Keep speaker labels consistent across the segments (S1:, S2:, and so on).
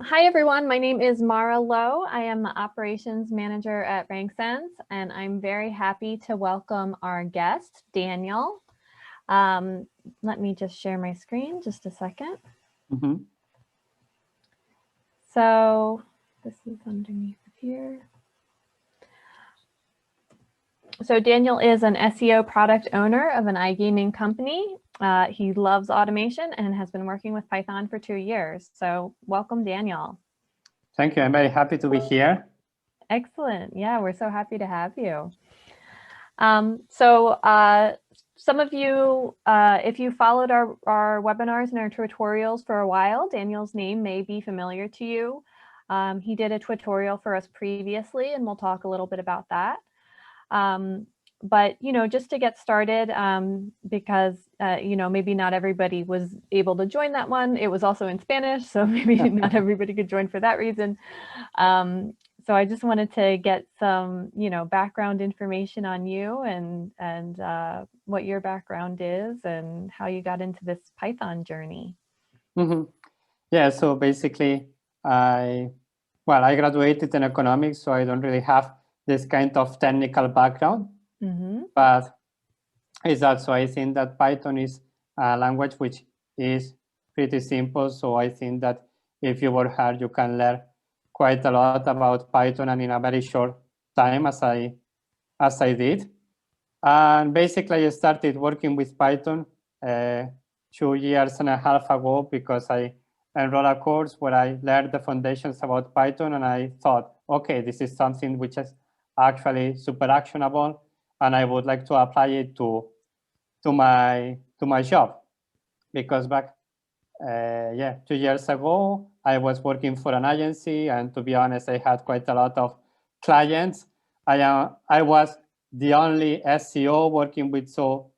S1: Hi, everyone. My name is Mara Lowe. I am the operations manager at Ranksense, and I'm very happy to welcome our guest, Daniel. Let me just share my screen just a second. So this is underneath here. So Daniel is an SEO product owner of an iGaming company. He loves automation and has been working with Python for 2 years. So welcome, Daniel.
S2: Thank you. I'm very happy to be here.
S1: Excellent. Yeah, we're so happy to have you. Some of you, if you followed our webinars and our tutorials for a while, Daniel's name may be familiar to you. He did a tutorial for us previously, and we'll talk a little bit about that. But, just to get started, because, maybe not everybody was able to join that one. It was also in Spanish, so maybe not everybody could join for that reason. So I just wanted to get some, background information on you and what your background is and how you got into this Python journey.
S2: Yeah, so basically, I graduated in economics, so I don't really have this kind of technical background. But it's also, I think that Python is a language which is pretty simple. So I think that if you work hard, you can learn quite a lot about Python and in a very short time, as I did. And basically, I started working with Python 2.5 years ago because I enrolled a course where I learned the foundations about Python, and I thought, okay, this is something which is actually super actionable, and I would like to apply it to my job, because back 2 years ago I was working for an agency, and to be honest, I had quite a lot of clients. I was the only SEO working with so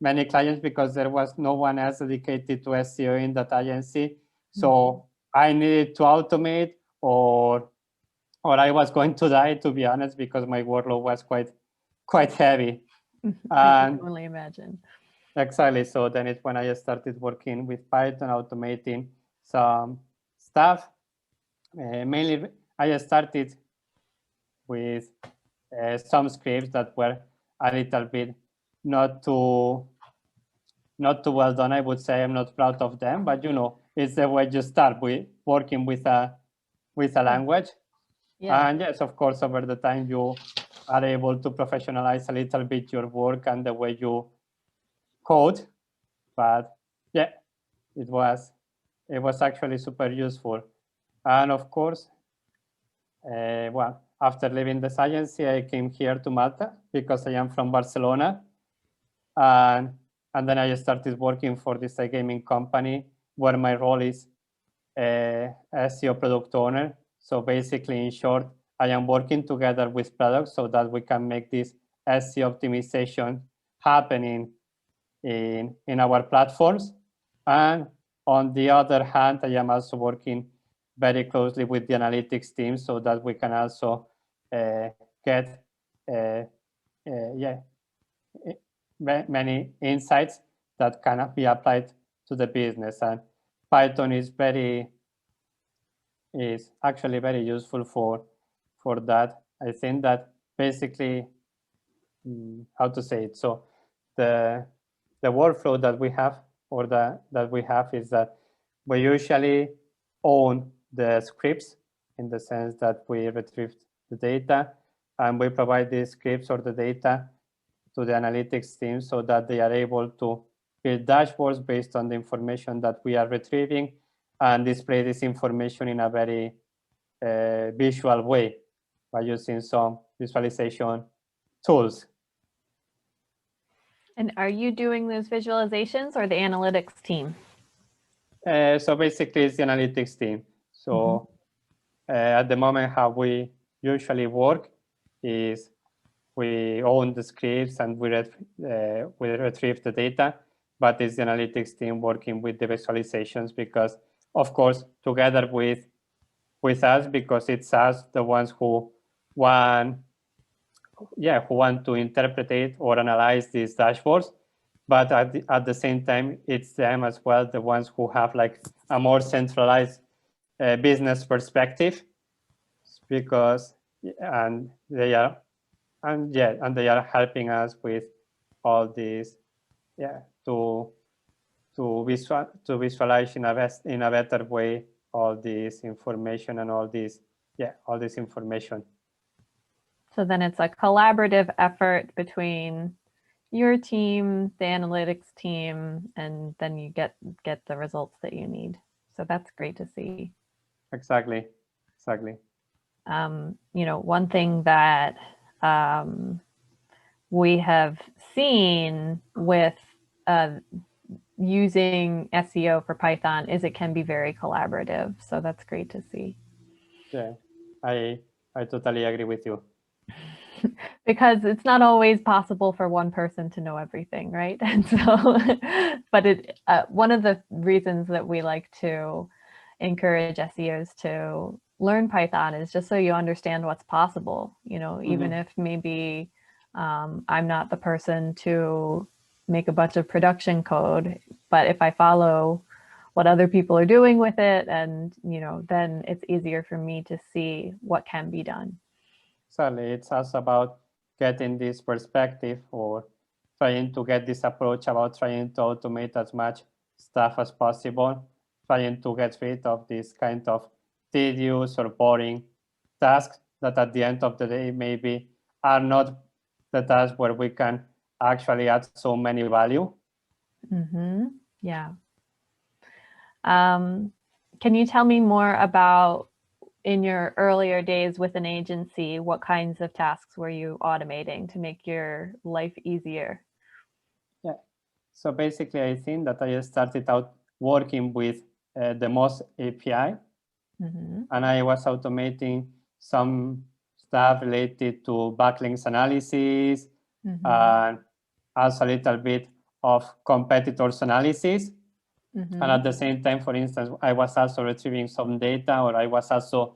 S2: many clients because there was no one else dedicated to SEO in that agency. So I needed to automate, or I was going to die, to be honest, because my workload was quite heavy.
S1: I can only imagine.
S2: Exactly. So then it's when I started working with Python, automating some stuff. Mainly, I started with some scripts that were a little bit not too well done, I would say. I'm not proud of them, but it's the way you start with working with a language. Yeah. And yes, of course, over the time you are able to professionalize a little bit your work and the way you code. But yeah, it was actually super useful. And of course, after leaving the agency, I came here to Malta because I am from Barcelona. And then I started working for this gaming company where my role is SEO product owner. So basically, in short, I am working together with products so that we can make this SEO optimization happening in our platforms. And on the other hand, I am also working very closely with the analytics team so that we can also get many insights that can be applied to the business. And Python is actually very useful for that. I think that basically, how to say it? So the workflow that we have, or that we have, is that we usually own the scripts, in the sense that we retrieve the data and we provide these scripts or the data to the analytics team so that they are able to build dashboards based on the information that we are retrieving and display this information in a very visual way by using some visualization tools.
S1: And are you doing those visualizations or the analytics team?
S2: So basically, it's the analytics team. So at the moment, how we usually work is we own the scripts and we retrieve the data, but it's the analytics team working with the visualizations, because, of course, together with us, because it's us, the ones who want to interpret it or analyze these dashboards. But at the same time, it's them as well, the ones who have like a more centralized business perspective, because and they are helping us with all these, to visualize in a better way all this information and all this information.
S1: So then it's a collaborative effort between your team, the analytics team, and then you get the results that you need. So that's great to see.
S2: Exactly.
S1: One thing that we have seen with using SEO for Python is it can be very collaborative. So that's great to see.
S2: Yeah, I totally agree with you.
S1: Because it's not always possible for one person to know everything, right? And so, but one of the reasons that we like to encourage SEOs to learn Python is just so you understand what's possible, even if maybe I'm not the person to make a bunch of production code, but if I follow what other people are doing with it, and then it's easier for me to see what can be done.
S2: Exactly. It's also about getting this perspective, or trying to get this approach about trying to automate as much stuff as possible, trying to get rid of this kind of tedious or boring tasks that at the end of the day maybe are not the tasks where we can actually add so many value.
S1: Yeah. Can you tell me more about, in your earlier days with an agency, what kinds of tasks were you automating to make your life easier?
S2: Yeah. So basically, I think that I started out working with the MOS API, and I was automating some stuff related to backlinks analysis, and also a little bit of competitors analysis. And at the same time, for instance, I was also retrieving some data, or I was also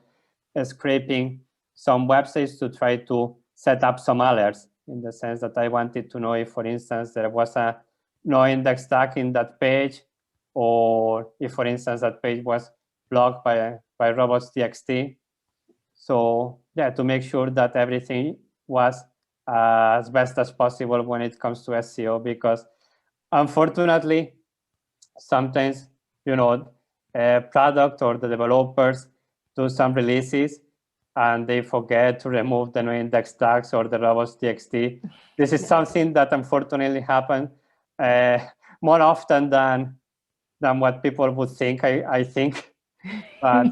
S2: scraping some websites to try to set up some alerts, in the sense that I wanted to know if, for instance, there was a no index tag in that page, or if, for instance, that page was blocked by robots.txt. So yeah, to make sure that everything was as best as possible when it comes to SEO, because unfortunately, sometimes, product or the developers do some releases and they forget to remove the no index tags or the robots.txt. This is something that unfortunately happens more often than what people would think, I think. But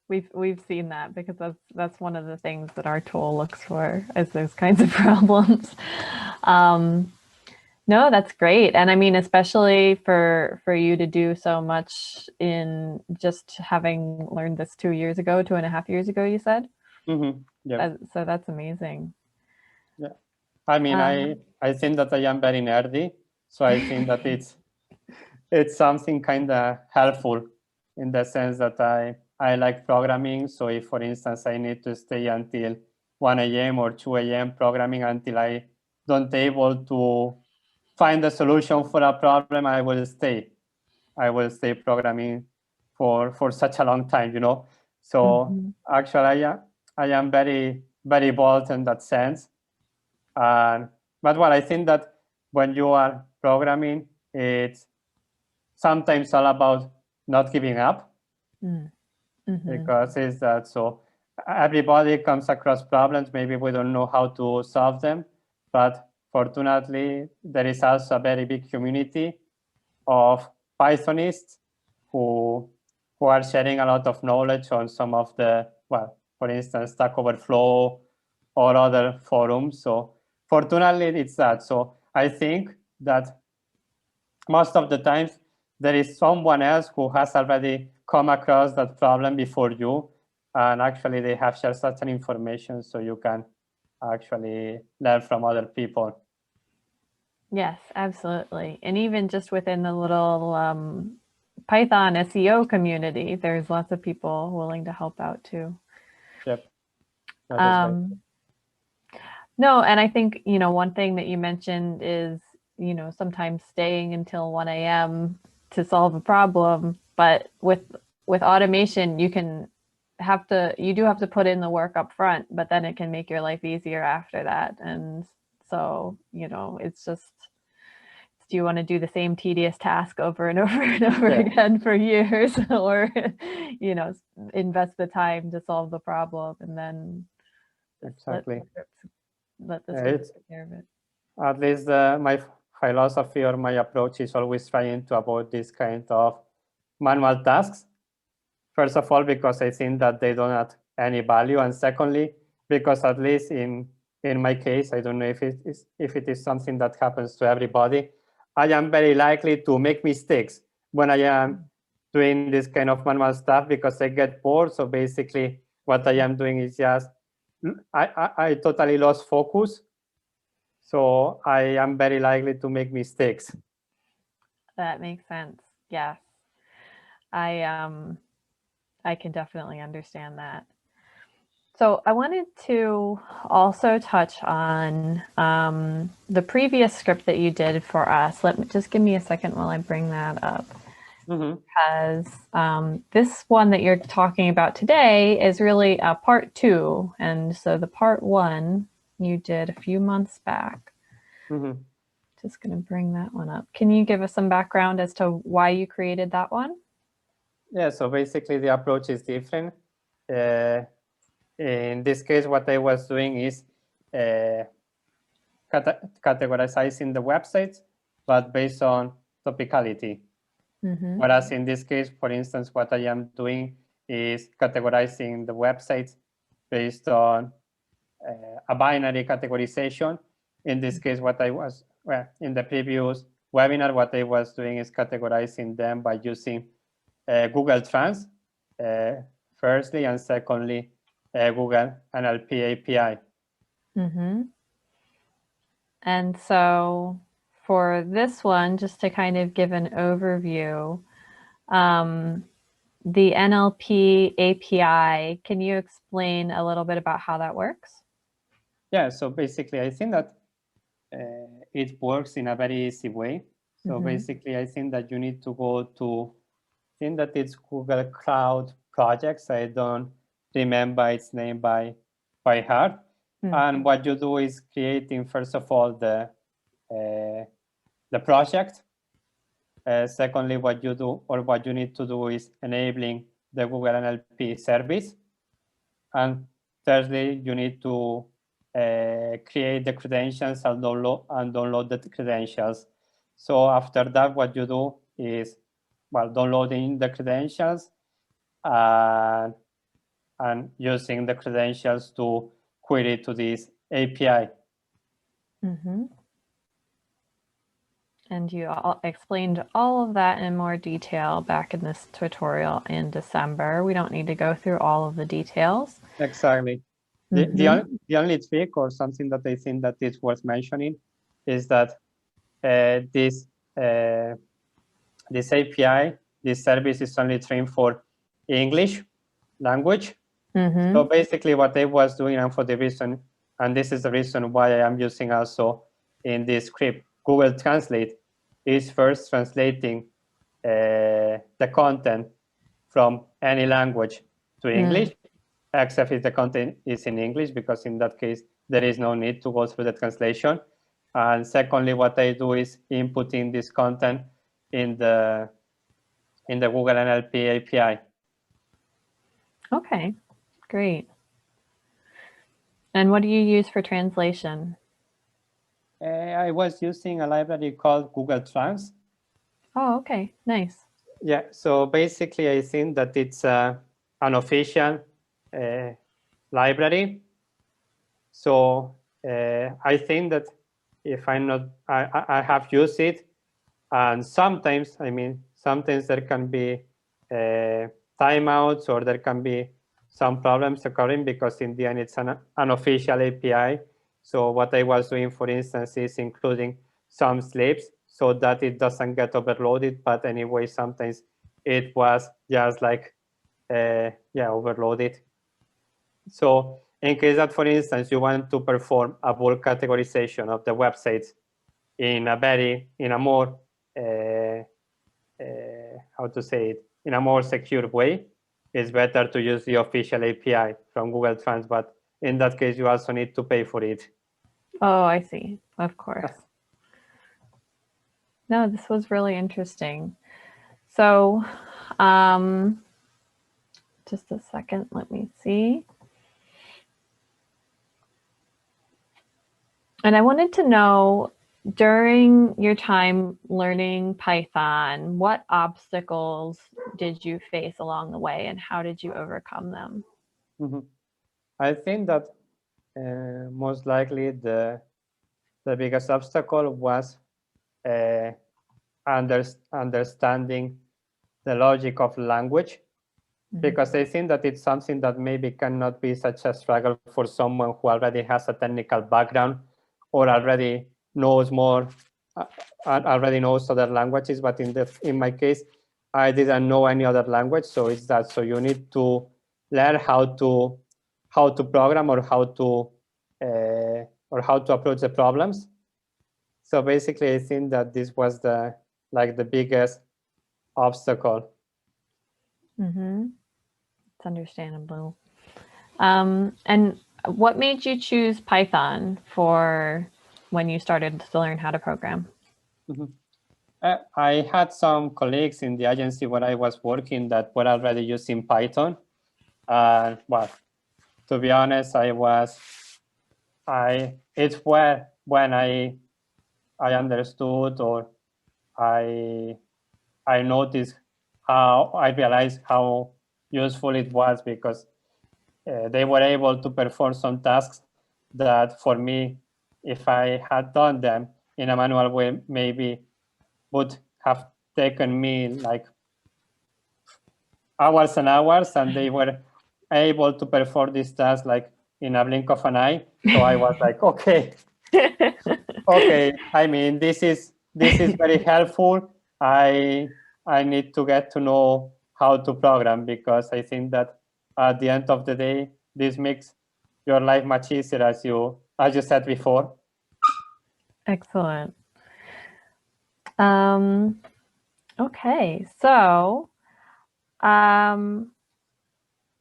S1: we've seen that, because that's one of the things that our tool looks for, is those kinds of problems. No, that's great. And I mean, especially for you to do so much in just having learned this 2.5 years ago, you said?
S2: Yeah.
S1: So that's amazing.
S2: Yeah. I mean, I think that I am very nerdy. So I think that it's something kind of helpful, in the sense that I like programming. So if, for instance, I need to stay until 1 a.m. or 2 a.m. programming until I don't able to find a solution for a problem, I will stay programming for such a long time, So actually, I am very, very bold in that sense. But I think that when you are programming, it's sometimes all about not giving up, because it's that. So everybody comes across problems. Maybe we don't know how to solve them, but fortunately, there is also a very big community of Pythonists who are sharing a lot of knowledge on some of the, for instance, Stack Overflow or other forums. So fortunately, it's that. So I think that most of the times there is someone else who has already come across that problem before you, and actually they have shared such an information, so you can actually learn from other people.
S1: Yes, absolutely. And even just within the little Python SEO community, there's lots of people willing to help out too.
S2: Yep. Right.
S1: No, and I think, one thing that you mentioned is, sometimes staying until 1 a.m. to solve a problem but with automation, you do have to put in the work up front, but then it can make your life easier after that. And so, it's just, do you want to do the same tedious task over and over and over again for years, or, invest the time to solve the problem and then
S2: exactly
S1: let the script take care of it.
S2: At least my philosophy or my approach is always trying to avoid this kind of manual tasks. First of all, because I think that they don't add any value, and secondly, because at least in my case, I don't know if it is something that happens to everybody, I am very likely to make mistakes when I am doing this kind of manual stuff because I get bored. So basically, what I am doing is just I totally lost focus. So I am very likely to make mistakes.
S1: That makes sense. Yes. I can definitely understand that. So I wanted to also touch on the previous script that you did for us. Just give me a second while I bring that up. Because this one that you're talking about today is really part 2. And so the part 1 you did a few months back. Just going to bring that one up. Can you give us some background as to why you created that one?
S2: Yeah, so basically the approach is different. In this case, what I was doing is categorizing the websites, but based on topicality. Whereas in this case, for instance, what I am doing is categorizing the websites based on a binary categorization. In this case, what I was, in the previous webinar, what I was doing is categorizing them by using Google Trans, firstly, and secondly, Google NLP API.
S1: And so for this one, just to kind of give an overview, the NLP API, can you explain a little bit about how that works?
S2: Yeah, so basically, I think that it works in a very easy way. So basically, I think that you need to go to, I think that it's Google Cloud Projects. I don't remember its name by heart. And what you do is creating, first of all, the project. Secondly, what you do or what you need to do is enabling the Google NLP service. And thirdly, you need to create the credentials and download the credentials. So after that, what you do is, downloading the credentials and using the credentials to query to this API.
S1: And you all explained all of that in more detail back in this tutorial in December. We don't need to go through all of the details.
S2: Exactly. The only trick or something that I think that is worth mentioning is that this API, this service is only trained for English language. So basically what I was doing, and for the reason, and this is the reason why I am using also in this script, Google Translate, is first translating the content from any language to English, except if the content is in English, because in that case, there is no need to go through the translation. And secondly, what I do is inputting this content in the Google NLP API.
S1: Okay, great. And what do you use for translation?
S2: I was using a library called Google Trans.
S1: Oh, okay, nice.
S2: Yeah, so basically I think that it's an official library. So I think that if I'm not, I have used it, and sometimes there can be timeouts or there can be some problems occurring because in the end it's an unofficial API. So what I was doing, for instance, is including some sleeps so that it doesn't get overloaded. But anyway, sometimes it was just like, overloaded. So in case that, for instance, you want to perform a bulk categorization of the websites in a more, how to say it, in a more secure way, it's better to use the official API from Google Trends. But in that case, you also need to pay for it.
S1: Oh, I see. Of course. No, this was really interesting. So just a second, let me see. And I wanted to know, during your time learning Python, what obstacles did you face along the way and how did you overcome them?
S2: I think that most likely the biggest obstacle was understanding the logic of language, because I think that it's something that maybe cannot be such a struggle for someone who already has a technical background or already knows more, already knows other languages. But in my case, I didn't know any other language, so it's that. So you need to learn how to program or how to approach the problems. So basically, I think that this was the biggest obstacle.
S1: It's understandable. And what made you choose Python for when you started to learn how to program?
S2: I had some colleagues in the agency where I was working that were already using Python. Well, to be honest, it's where when I understood, or I noticed, how I realized how useful it was, because they were able to perform some tasks that for me, if I had done them in a manual way, maybe would have taken me like hours and hours, and they were able to perform these tasks like in a blink of an eye. So I was like, okay, I mean, this is very helpful. I need to get to know how to program, because I think that at the end of the day, this makes your life much easier, as you said before.
S1: Excellent. Okay, so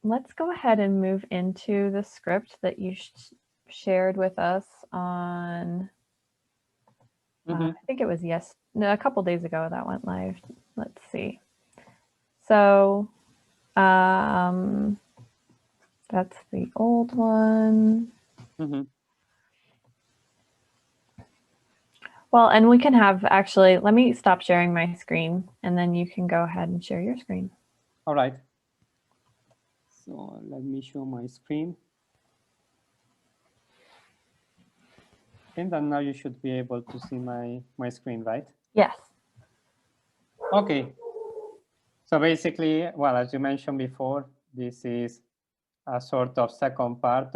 S1: let's go ahead and move into the script that you shared with us on, I think it was a couple days ago that went live. Let's see. So that's the old one. Well, and we can have, actually, let me stop sharing my screen and then you can go ahead and share your screen.
S2: All right. So let me show my screen. I think that now you should be able to see my screen, right?
S1: Yes.
S2: Okay. So basically, well, as you mentioned before, this is a sort of second part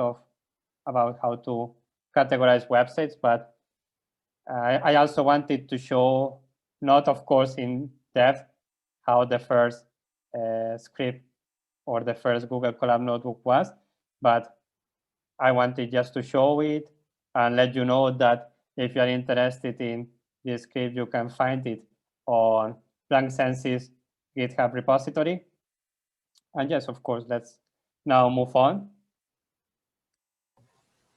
S2: about how to categorize websites, but I also wanted to show, not of course in depth, how the first script or the first Google Colab notebook was, but I wanted just to show it and let you know that if you are interested in this script, you can find it on Ranksense's GitHub repository. And yes, of course, let's now move on.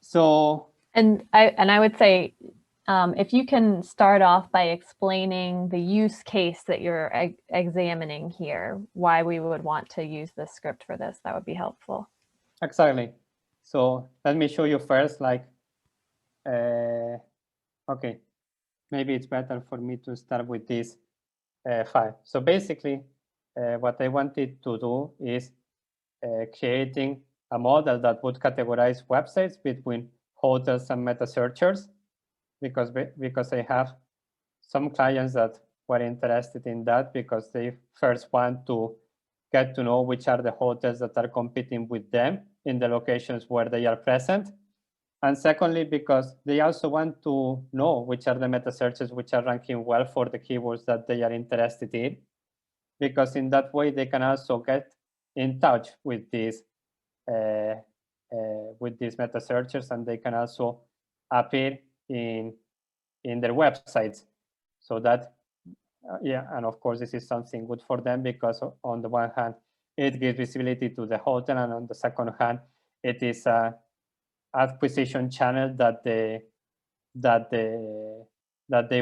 S2: So,
S1: and I would say, if you can start off by explaining the use case that you're examining here, why we would want to use this script for this, that would be helpful.
S2: Exactly. So let me show you first, like, okay, maybe it's better for me to start with this file. So basically, what I wanted to do is creating a model that would categorize websites between hotels and meta searchers, because I have some clients that were interested in that, because they first want to get to know which are the hotels that are competing with them in the locations where they are present. And secondly, because they also want to know which are the meta searches which are ranking well for the keywords that they are interested in, because in that way they can also get in touch with these meta searchers, and they can also appear in their websites, so that yeah, and of course, this is something good for them because on the one hand, it gives visibility to the hotel, and on the second hand, it is a acquisition channel that they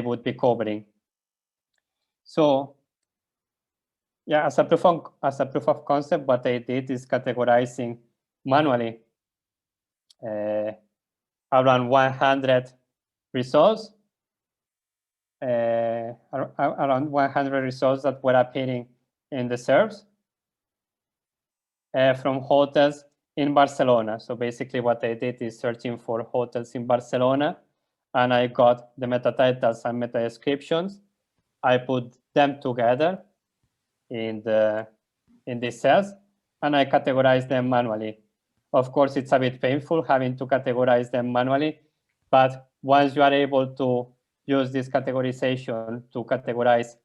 S2: would be covering. So yeah, as a proof of concept, what I did is categorizing manually around 100 results, around 100 results that were appearing in the SERPs from hotels in Barcelona. So basically what I did is searching for hotels in Barcelona, and I got the meta titles and meta descriptions. I put them together in these cells, and I categorize them manually. Of course, it's a bit painful having to categorize them manually, but once you are able to use this categorization to categorize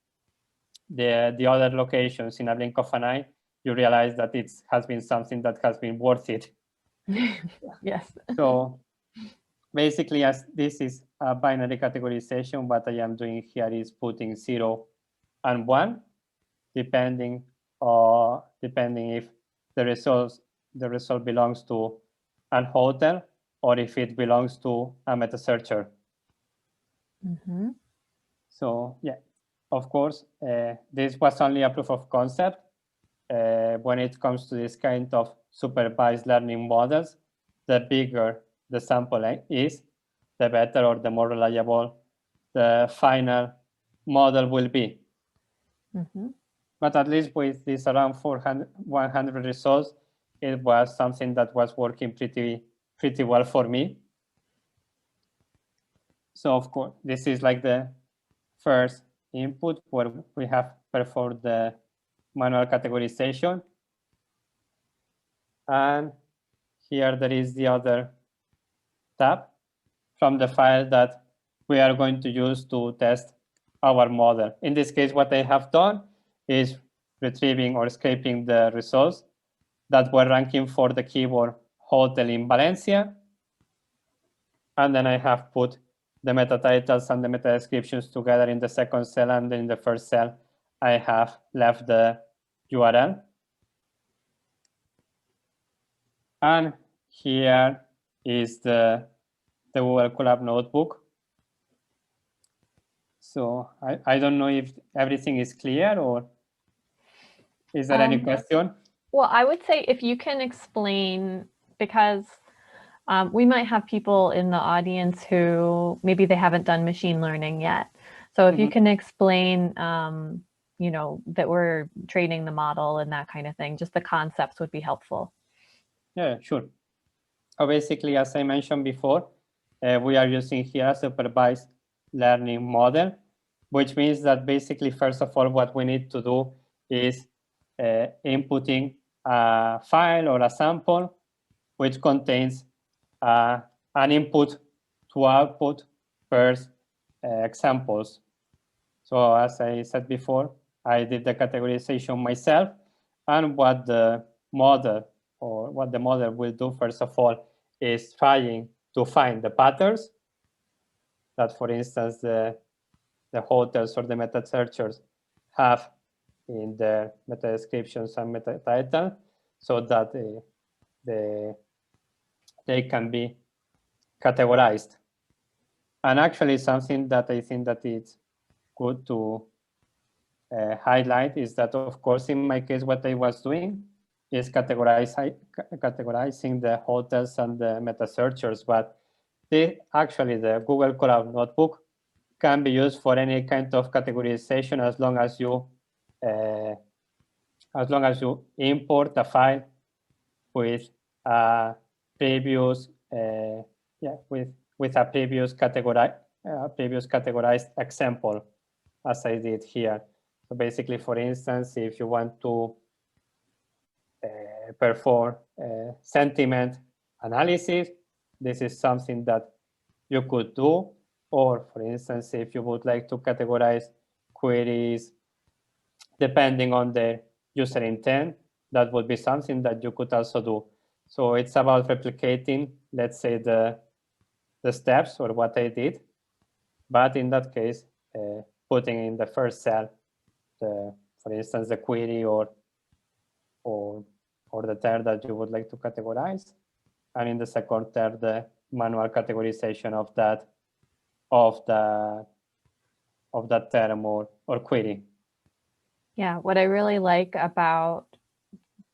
S2: the other locations in a blink of an eye, you realize that it has been something that has been worth it.
S1: Yes.
S2: So basically, as this is a binary categorization, what I am doing here is putting 0 and 1, depending if the result belongs to an hotel or if it belongs to a meta searcher.
S1: Mm-hmm.
S2: So yeah, of course, this was only a proof of concept. When it comes to this kind of supervised learning models, the bigger the sample is, the better or the more reliable the final model will be.
S1: Mm-hmm.
S2: But at least with this around 100 results, it was something that was working pretty well for me. So of course, this is like the first input where we have performed the manual categorization. And here there is the other tab from the file that we are going to use to test our model. In this case, what I have done is retrieving or scraping the results that were ranking for the keyword hotel in Valencia. And then I have put the meta titles and the meta descriptions together in the second cell, and in the first cell, I have left the URL. And here is the Google Colab notebook. So I don't know if everything is clear, or is there any question?
S1: Well, I would say if you can explain, because we might have people in the audience who maybe they haven't done machine learning yet. So if you can explain, you know, that we're training the model and that kind of thing, just the concepts would be helpful.
S2: Yeah, sure. So basically, as I mentioned before, we are using here a supervised learning model, which means that basically, first of all, what we need to do is inputting a file or a sample which contains an input to output pairs examples. So as I said before, I did the categorization myself, and what the model will do, first of all, is trying to find the patterns that, for instance, the hotels or the meta searchers have in their meta descriptions and meta title, so that they can be categorized. And actually, something that I think that it's good to highlight is that, of course, in my case, what I was doing is categorizing the hotels and the meta searchers, but actually the Google Colab notebook can be used for any kind of categorization as long as you import a file with a previous with a previous categorized example, as I did here. So basically, for instance, if you want to perform sentiment analysis, this is something that you could do. Or for instance, if you would like to categorize queries depending on the user intent, that would be something that you could also do. So it's about replicating, let's say, the steps or what I did. But in that case, putting in the first cell, for instance, the query or the term that you would like to categorize, and in the second term, the manual categorization of that term or query.
S1: Yeah, what I really like about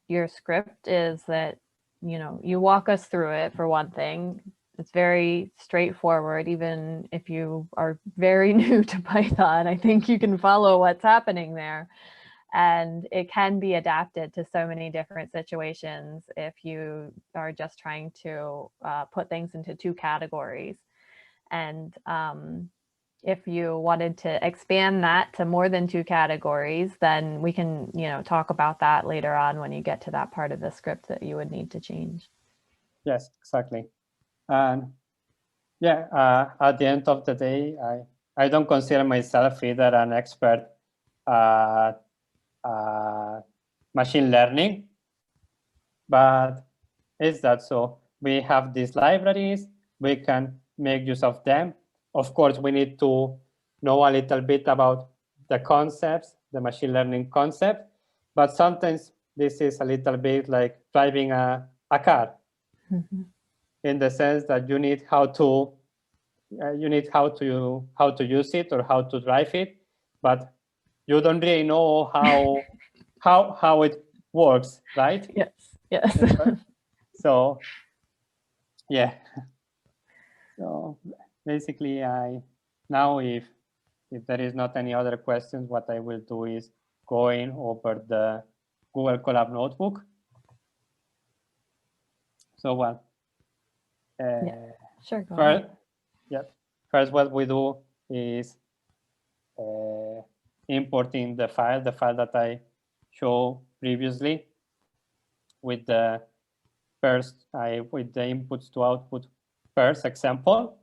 S1: your script is that, you walk us through it for one thing. It's very straightforward. Even if you are very new to Python, I think you can follow what's happening there. And it can be adapted to so many different situations if you are just trying to put things into 2 categories. And if you wanted to expand that to more than 2 categories, then we can, talk about that later on when you get to that part of the script that you would need to change.
S2: Yes, exactly. And yeah, at the end of the day, I don't consider myself either an expert at machine learning, but is that so? We have these libraries, we can make use of them. Of course, we need to know a little bit about the concepts, the machine learning concept, but sometimes this is a little bit like driving a car, in the sense that you need how to use it or how to drive it, but you don't really know how it works, right?
S1: Yes.
S2: So yeah. So basically, now if there is not any other questions, what I will do is going over the Google Colab notebook. So
S1: Sure. Go ahead.
S2: First, what we do is importing the file that I showed previously with the with the inputs to output first example.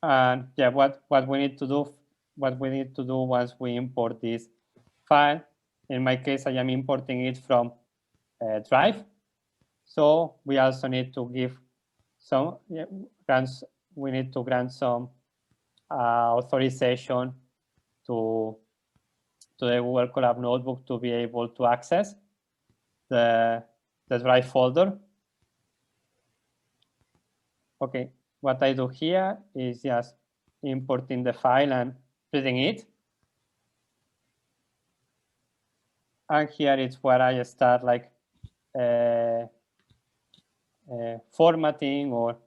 S2: And yeah, what we need to do once we import this file. In my case, I am importing it from Drive. So we also need to give some we need to grant some authorization to the Google Colab notebook to be able to access the Drive folder. Okay, what I do here is just importing the file and reading it. And here is where I start like formatting or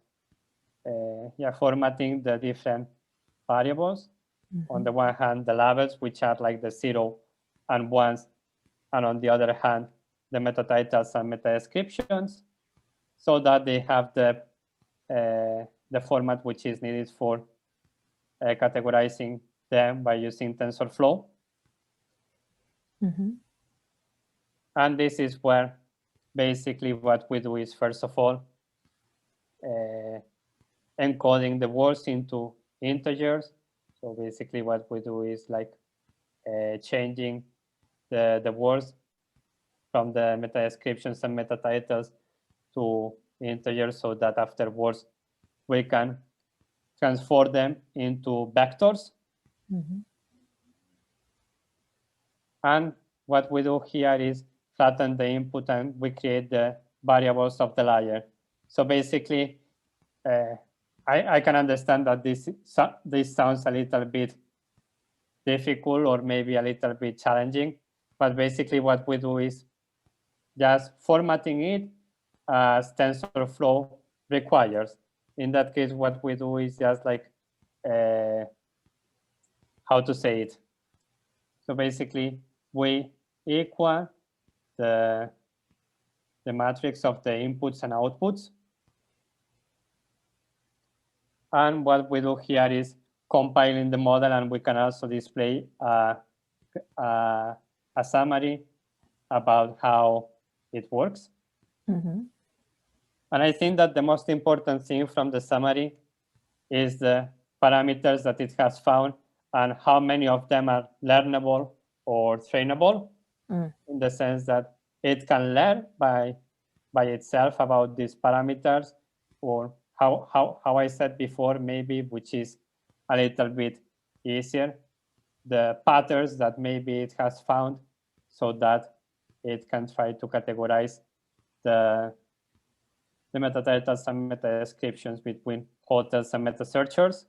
S2: formatting the different variables. On the one hand, the labels, which are like the 0 and 1s, and on the other hand, the meta titles and meta descriptions, so that they have the format which is needed for categorizing them by using TensorFlow. And this is where basically what we do is, first of all, encoding the words into integers. So basically what we do is like changing the words from the meta descriptions and meta titles to integers, so that afterwards we can transform them into vectors. And what we do here is flatten the input and we create the variables of the layer. So basically, I can understand that this sounds a little bit difficult or maybe a little bit challenging, but basically what we do is just formatting it as TensorFlow requires. In that case, what we do is just like, how to say it? So basically, we equal the matrix of the inputs and outputs. And what we do here is compiling the model, and we can also display a summary about how it works. And I think that the most important thing from the summary is the parameters that it has found and how many of them are learnable or trainable, in the sense that it can learn by itself about these parameters, or how I said before, maybe, which is a little bit easier the patterns that maybe it has found, so that it can try to categorize the metadata and meta descriptions between hotels and meta searchers.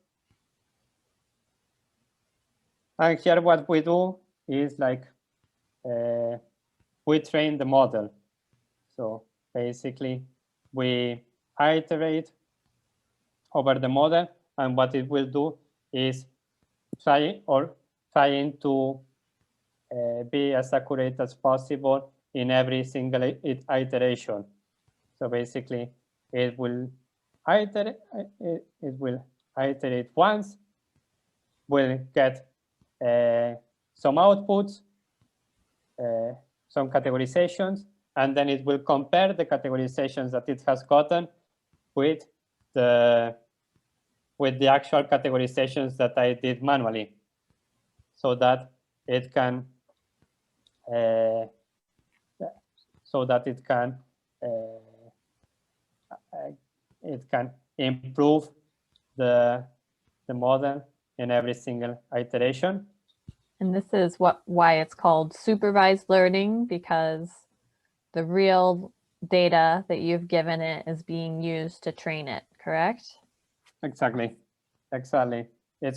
S2: And here what we do is like we train the model. So basically we iterate over the model, and what it will do is trying to be as accurate as possible in every single iteration. So basically it will iterate once, will get some outputs, some categorizations, and then it will compare the categorizations that it has gotten with the actual categorizations that I did manually, so that it can improve the model in every single iteration.
S1: And this is why it's called supervised learning, because the real data that you've given it is being used to train it, correct?
S2: Exactly. It's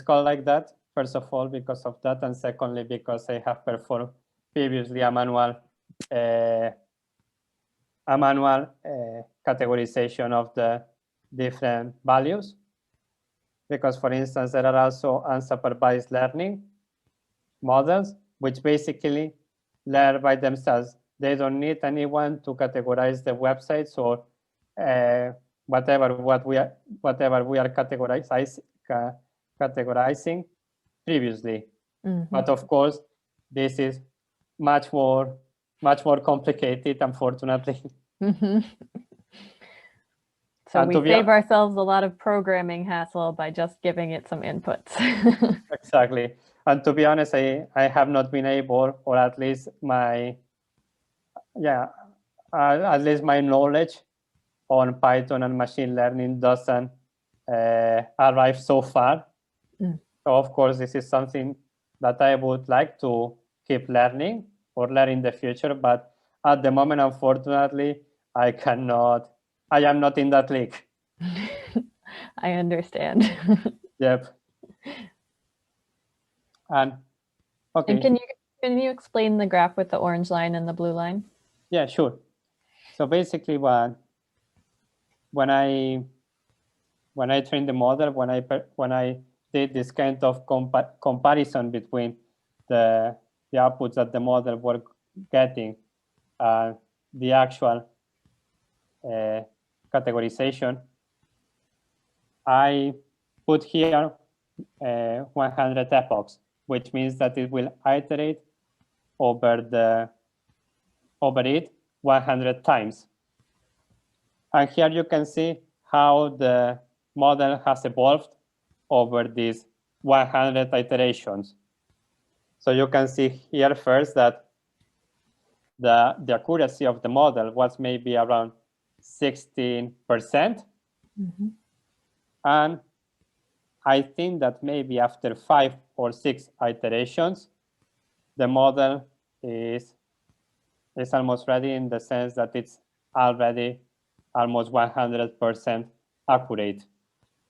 S2: called like that, first of all, because of that, and secondly, because I have performed previously a manual categorization of the different values. Because, for instance, there are also unsupervised learning models, which basically learn by themselves. They don't need anyone to categorize the websites or whatever we are categorizing previously. Mm-hmm. But of course, this is much more complicated, unfortunately.
S1: Mm-hmm. So we save ourselves a lot of programming hassle by just giving it some inputs.
S2: Exactly. And to be honest, I have not been able, or at least my knowledge on Python and machine learning doesn't arrive so far. Mm. So of course, this is something that I would like to keep learning or learn in the future. But at the moment, unfortunately, I am not in that league.
S1: I understand.
S2: Yep. And okay.
S1: And can you explain the graph with the orange line and the blue line?
S2: Yeah, sure. So basically, when I trained the model, when I did this kind of comparison between the outputs that the model were getting, the actual categorization, I put here 100 epochs, which means that it will iterate over it 100 times. And here you can see how the model has evolved over these 100 iterations. So you can see here first that the accuracy of the model was maybe around 16%. Mm-hmm. And I think that maybe after 5 or 6 iterations, the model is almost ready, in the sense that it's already almost 100% accurate.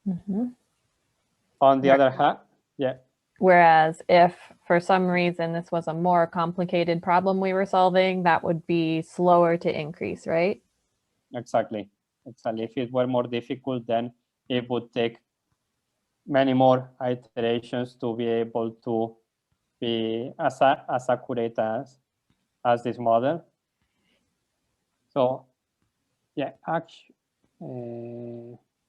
S2: Mm-hmm. On the other hand, yeah.
S1: Whereas if for some reason this was a more complicated problem we were solving, that would be slower to increase, right?
S2: Exactly. If it were more difficult, then it would take many more iterations to be able to be as accurate as this model. So yeah,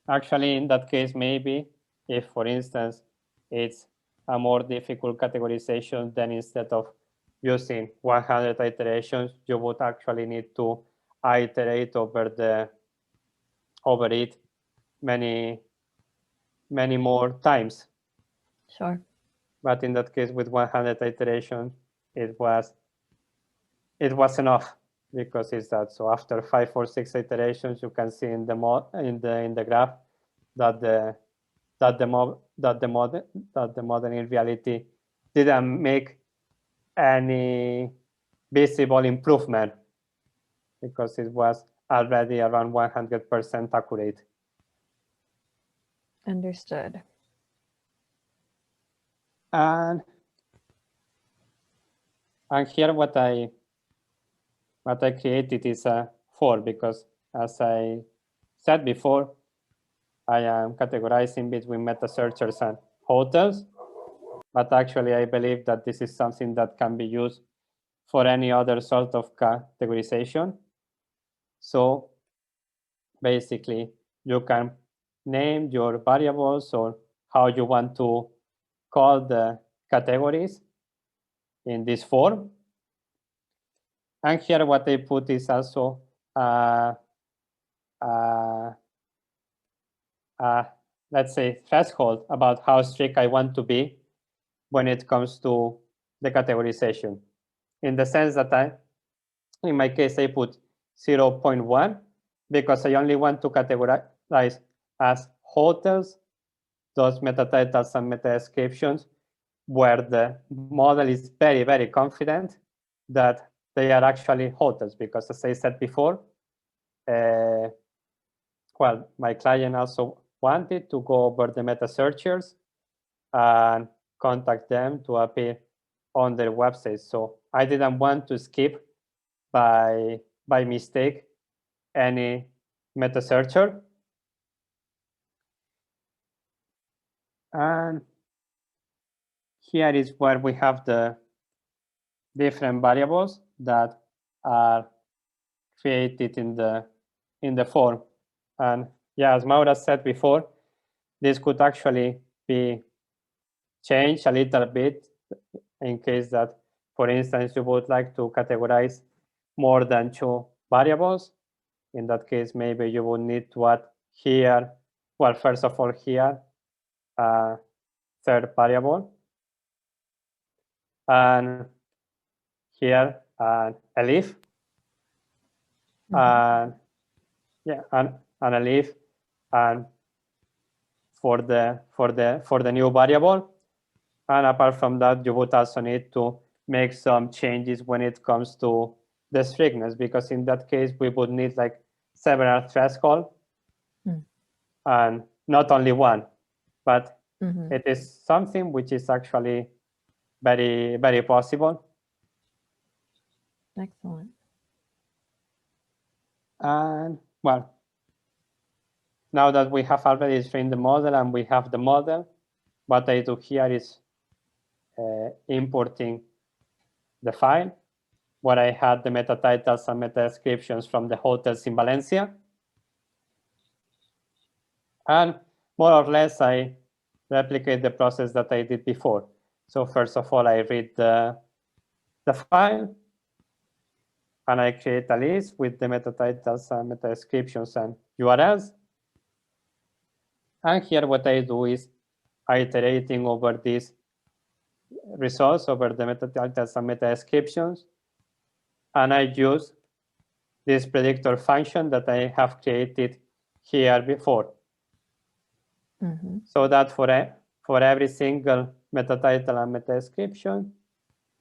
S2: actually in that case, maybe if, for instance, it's a more difficult categorization, then instead of using 100 iterations, you would actually need to iterate over it many more times.
S1: Sure.
S2: But in that case, with 100 iterations, it was enough, because it's that. So after 5 or 6 iterations, you can see in the graph that that the model in reality didn't make any visible improvement because it was already around 100% accurate.
S1: Understood.
S2: And here what I created is a form because, as I said before, I am categorizing between meta searchers and hotels, but actually I believe that this is something that can be used for any other sort of categorization. So basically, you can name your variables or how you want to call the categories in this form. And here what I put is also let's say threshold about how strict I want to be when it comes to the categorization. In the sense that in my case, I put 0.1 because I only want to categorize as hotels those meta titles and meta descriptions where the model is very, very confident that they are actually hotels, because as I said before, well, my client also wanted to go over the meta searchers and contact them to appear on their website. So I didn't want to skip by mistake any meta searcher. And here is where we have the different variables that are created in the form. And yeah, as Maura said before, this could actually be changed a little bit in case that, for instance, you would like to categorize more than 2 variables. In that case, maybe you would need to add here, well, first of all, here, a third variable. And here, a leaf. And yeah, and a leaf, and for the new variable. And apart from that, you would also need to make some changes when it comes to the strictness, because in that case, we would need like several thresholds, and not only one, but it is something which is actually very, very possible.
S1: Excellent.
S2: And well, now that we have already trained the model and we have the model, what I do here is importing the file where I had the meta titles and meta descriptions from the hotels in Valencia. And more or less, I replicate the process that I did before. So first of all, I read the file, and I create a list with the meta titles and meta descriptions and URLs. And here what I do is iterating over these results, over the meta titles and meta descriptions. And I use this predictor function that I have created here before. So that for every single meta title and meta description,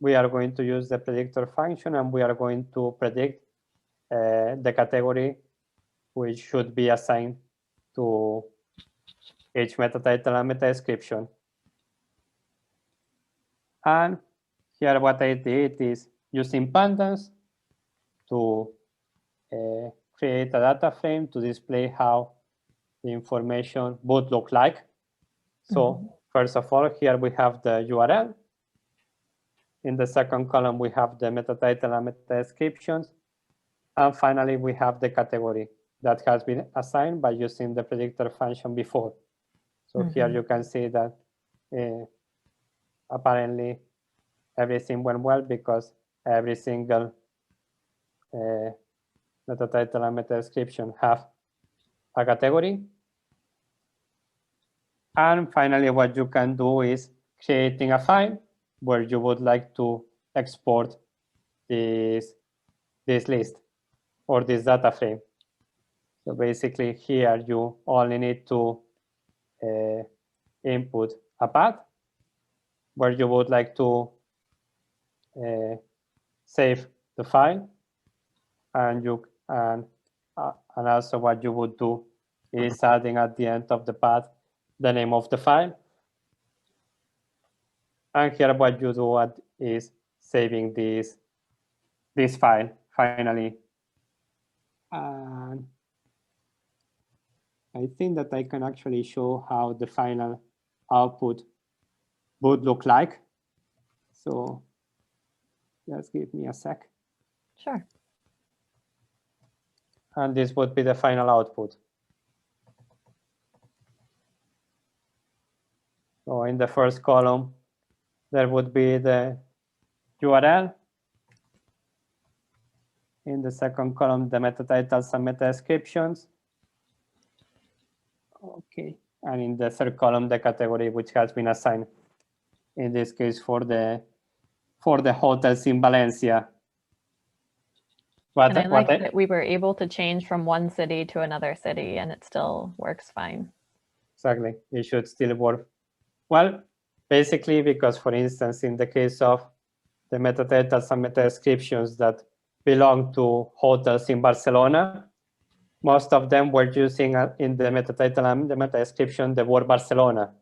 S2: we are going to use the predictor function, and we are going to predict the category which should be assigned to each meta title and meta description. And here what I did is using pandas to create a data frame to display how the information would look like. So first of all, here we have the URL. In the second column, we have the meta title and meta descriptions. And finally, we have the category that has been assigned by using the predictor function before. So here you can see that apparently everything went well because every single meta title and meta description have a category. And finally, what you can do is creating a file where you would like to export this list or this data frame. So basically here you only need to input a path where you would like to save the file, and also what you would do is adding at the end of the path the name of the file. And here what you do is saving this file finally. And I think that I can actually show how the final output would look like. So just give me a sec.
S1: Sure.
S2: And this would be the final output. So in the first column, there would be the URL. In the second column, the meta titles and meta descriptions. Okay. And in the third column, the category which has been assigned, in this case for the hotels in Valencia.
S1: And I like that we were able to change from one city to another city and it still works fine.
S2: Exactly. It should still work. Well, basically, because for instance, in the case of the meta titles and meta descriptions that belong to hotels in Barcelona, most of them were using in the meta title and the meta description the word Barcelona,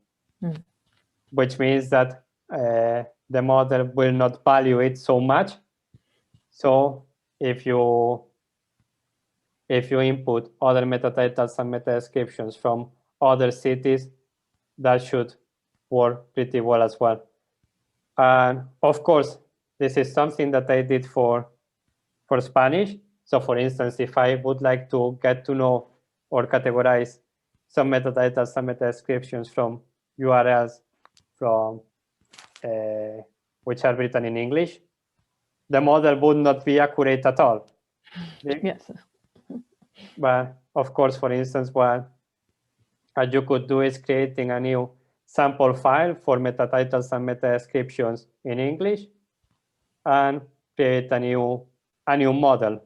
S2: which means that the model will not value it so much. So if you input other meta titles and meta descriptions from other cities, that should work pretty well as well. And of course, this is something that I did for Spanish. So for instance, if I would like to get to know or categorize some meta titles and meta descriptions from URLs from which are written in English, the model would not be accurate at all.
S1: Yes.
S2: But of course, for instance, what you could do is creating a new sample file for meta titles and meta descriptions in English and create a new model.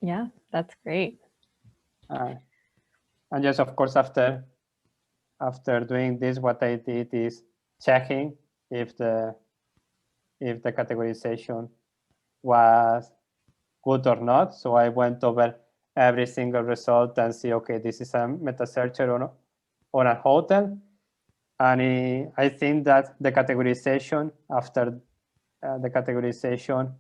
S1: Yeah, that's great.
S2: And just of course, after doing this, what I did is checking if the categorization was good or not. So I went over every single result and see, okay, this is a meta searcher on a hotel. And I think that the categorization after the categorization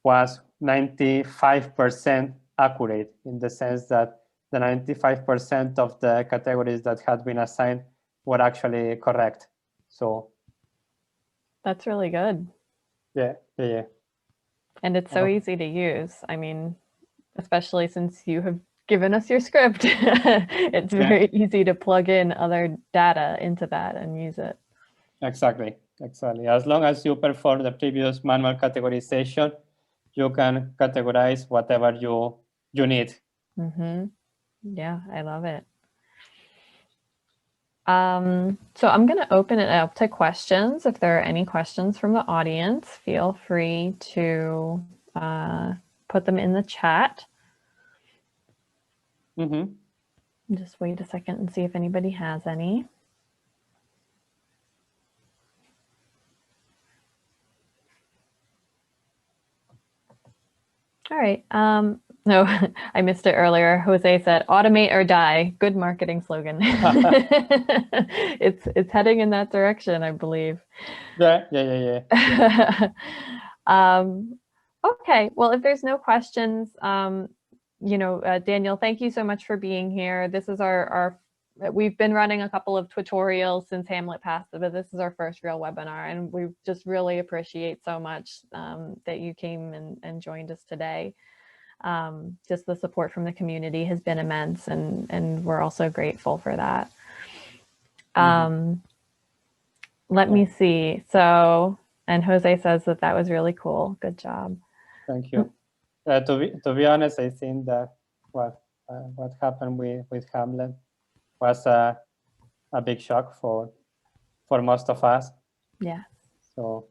S2: was 95% accurate, in the sense that the 95% of the categories that had been assigned were actually correct. So
S1: that's really good.
S2: Yeah.
S1: And it's so easy to use. I mean, especially since you have given us your script, it's very easy to plug in other data into that and use it.
S2: Exactly. As long as you perform the previous manual categorization, you can categorize whatever you need.
S1: Yeah, I love it. So I'm going to open it up to questions. If there are any questions from the audience, feel free to put them in the chat. Just wait a second and see if anybody has any. All right. No, I missed it earlier. Jose said, "Automate or die." Good marketing slogan. It's heading in that direction, I believe.
S2: Yeah.
S1: Okay. Well, if there's no questions, Daniel, thank you so much for being here. This is we've been running a couple of tutorials since Hamlet passed, but this is our first real webinar, and we just really appreciate so much that you came and joined us today. Just the support from the community has been immense, and we're also grateful for that. Let me see. So, and Jose says that was really cool. Good job.
S2: Thank you. To be honest, I think that what happened with Hamlet was a big shock for most of us.
S1: Yeah.
S2: So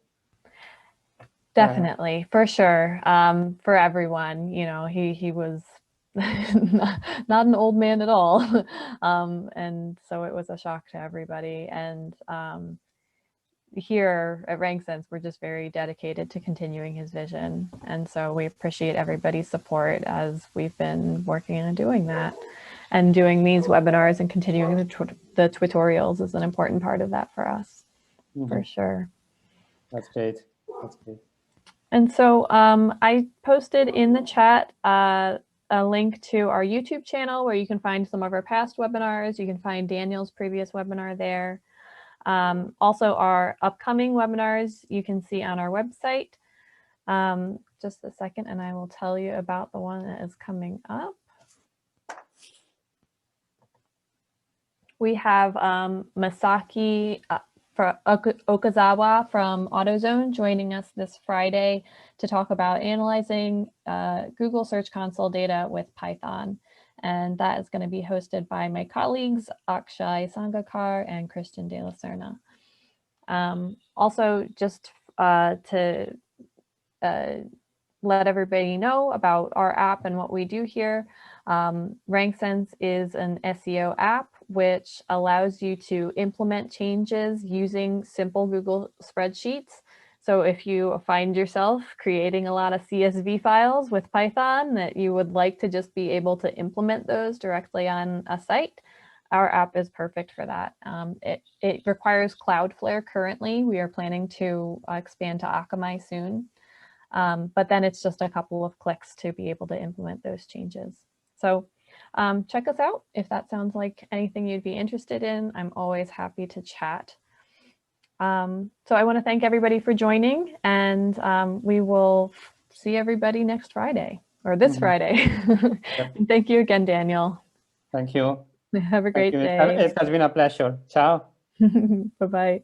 S1: definitely, for sure. For everyone, he was not an old man at all. And so it was a shock to everybody. And here at Ranksense, we're just very dedicated to continuing his vision. And so we appreciate everybody's support as we've been working on doing that. And doing these webinars and continuing the tutorials is an important part of that for us, for sure.
S2: That's great. That's great.
S1: And so I posted in the chat a link to our YouTube channel where you can find some of our past webinars. You can find Daniel's previous webinar there. Also, our upcoming webinars you can see on our website. Just a second, and I will tell you about the one that is coming up. We have Masaki Okazawa from AutoZone joining us this Friday to talk about analyzing Google Search Console data with Python. And that is going to be hosted by my colleagues, Akshay Sangakkar and Christian De La Serna. Also, just to let everybody know about our app and what we do here, Ranksense is an SEO app which allows you to implement changes using simple Google spreadsheets. So if you find yourself creating a lot of CSV files with Python that you would like to just be able to implement those directly on a site, our app is perfect for that. It requires Cloudflare currently. We are planning to expand to Akamai soon. But then it's just a couple of clicks to be able to implement those changes. So check us out if that sounds like anything you'd be interested in. I'm always happy to chat. So I want to thank everybody for joining, and we will see everybody next Friday, or this Friday. And thank you again, Daniel.
S2: Thank you.
S1: Have a great day.
S2: It has been a pleasure. Ciao.
S1: Bye-bye.